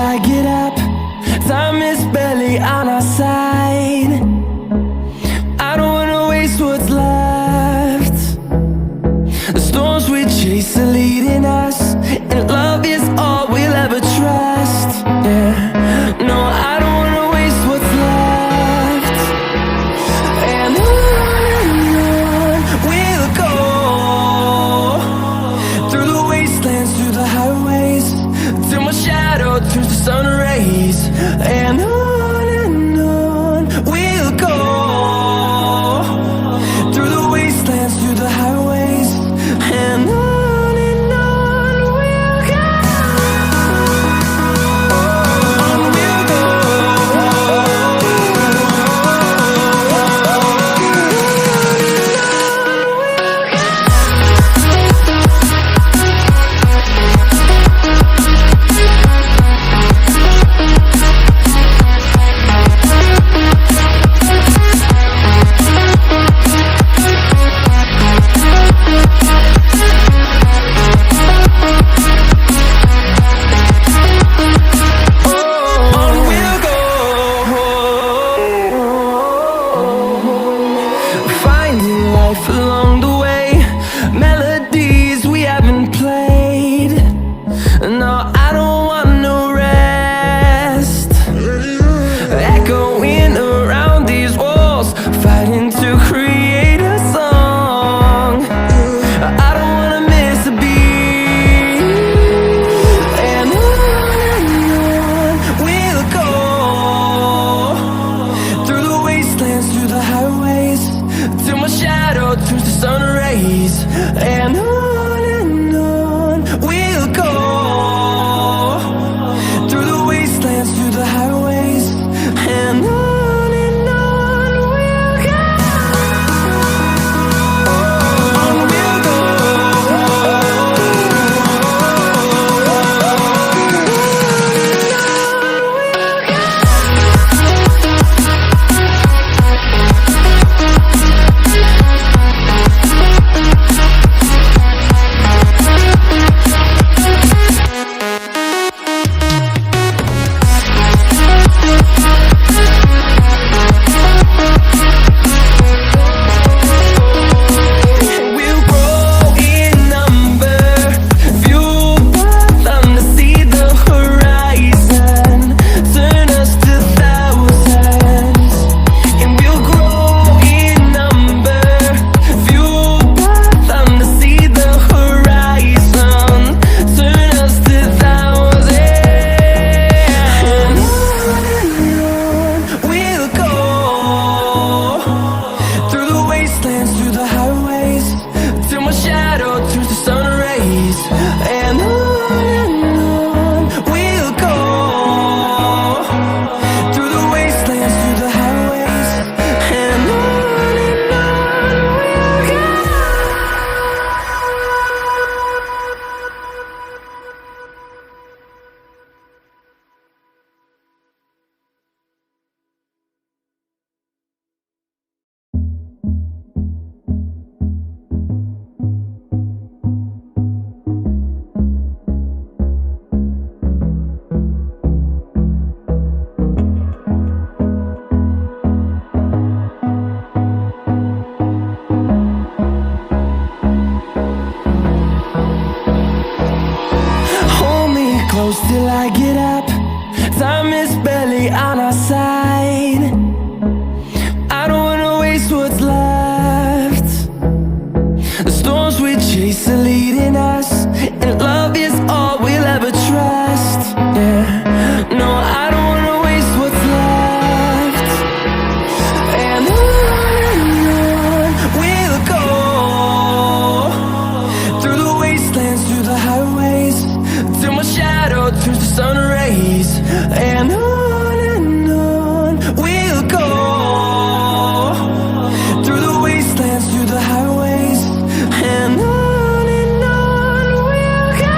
I get up. Time is barely on our side. I don't wanna waste what's left. The storms we chase are leading us, and love is all we'll ever trust. Yeah, no, I don't wanna waste what's left. And on we'll go, through the wastelands, through the highways, till my shadow turns to sun rays. And on we'll go, through the wastelands, through the highways, and on we'll go. On we'll go. Along the way, melodies we haven't played. No, I don't want no rest. Echoing around these walls, fighting to create a song. I don't wanna miss a beat. And on we'll go, through the wastelands, through the highways, till my shadow turns to sun rays. And on we'll go, through the wastelands, through the highways, and on we'll go. On we'll go. And on we'll go, through the wastelands, through the highways, and on we'll go. Close till I get up. Time is barely on our side. I don't wanna waste what's left. The storms we chase are leading us, and love is all we'll ever trust. Yeah, no, I don't wanna waste what's left. And on we'll go, through the wastelands, through the highways, till my shadow turns to sun rays. And on we'll go, through the wastelands, through the highways, and on we'll go.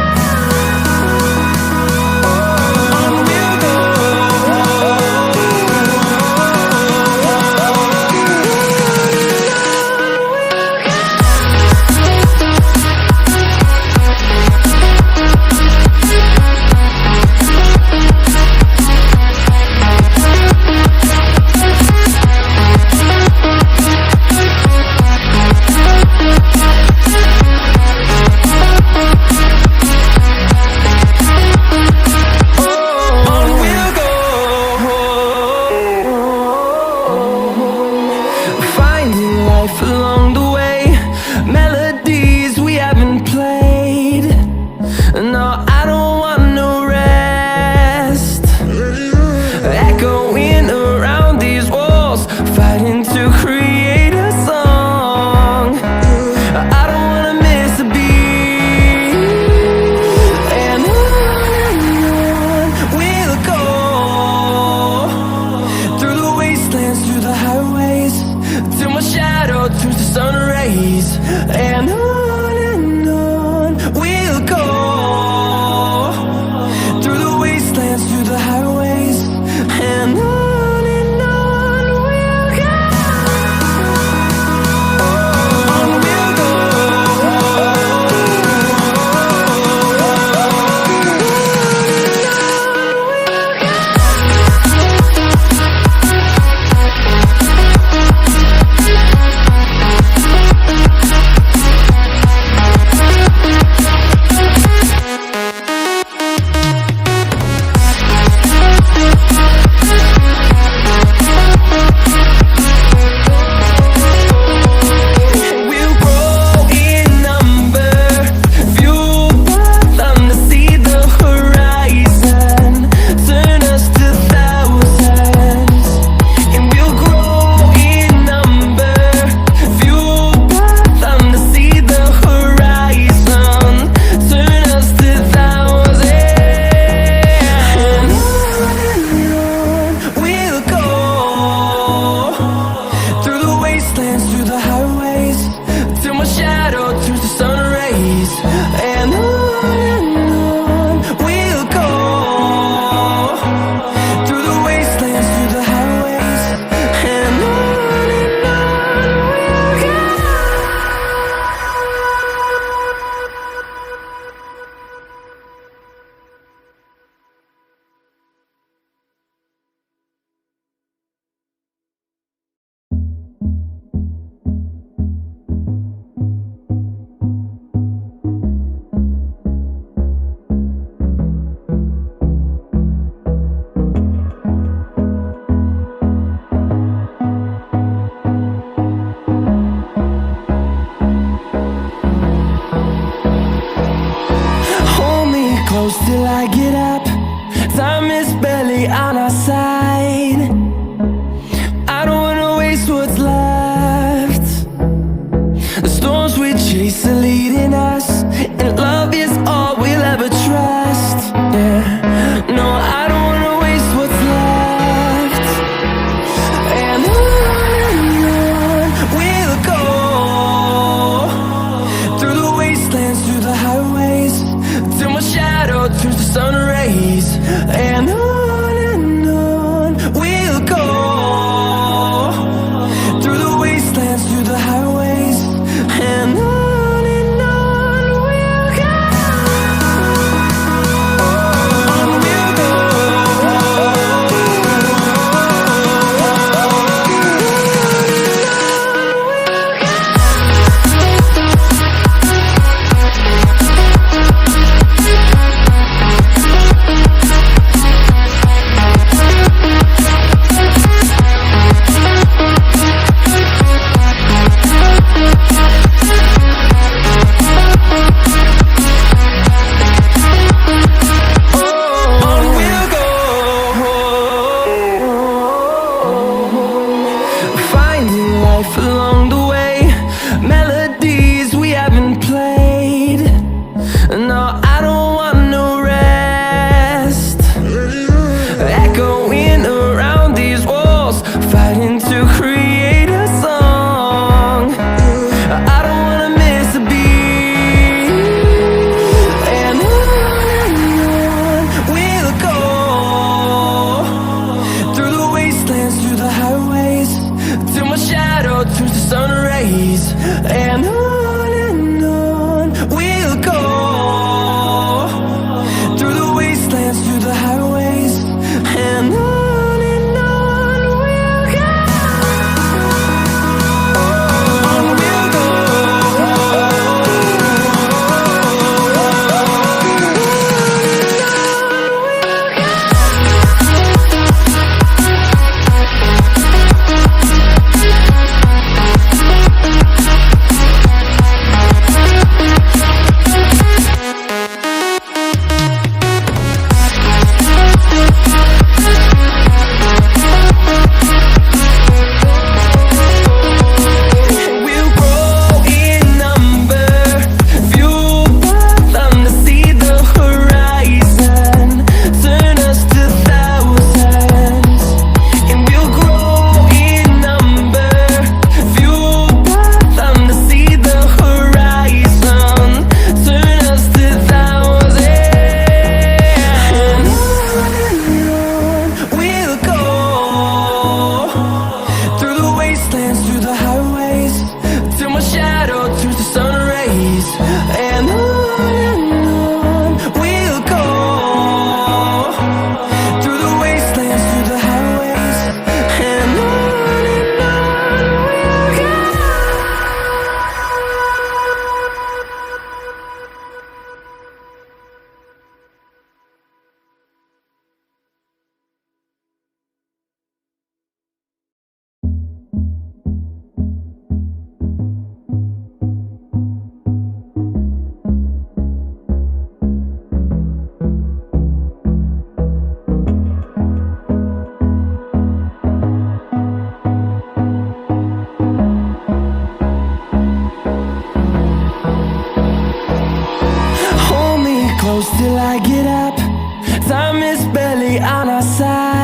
barely on our side.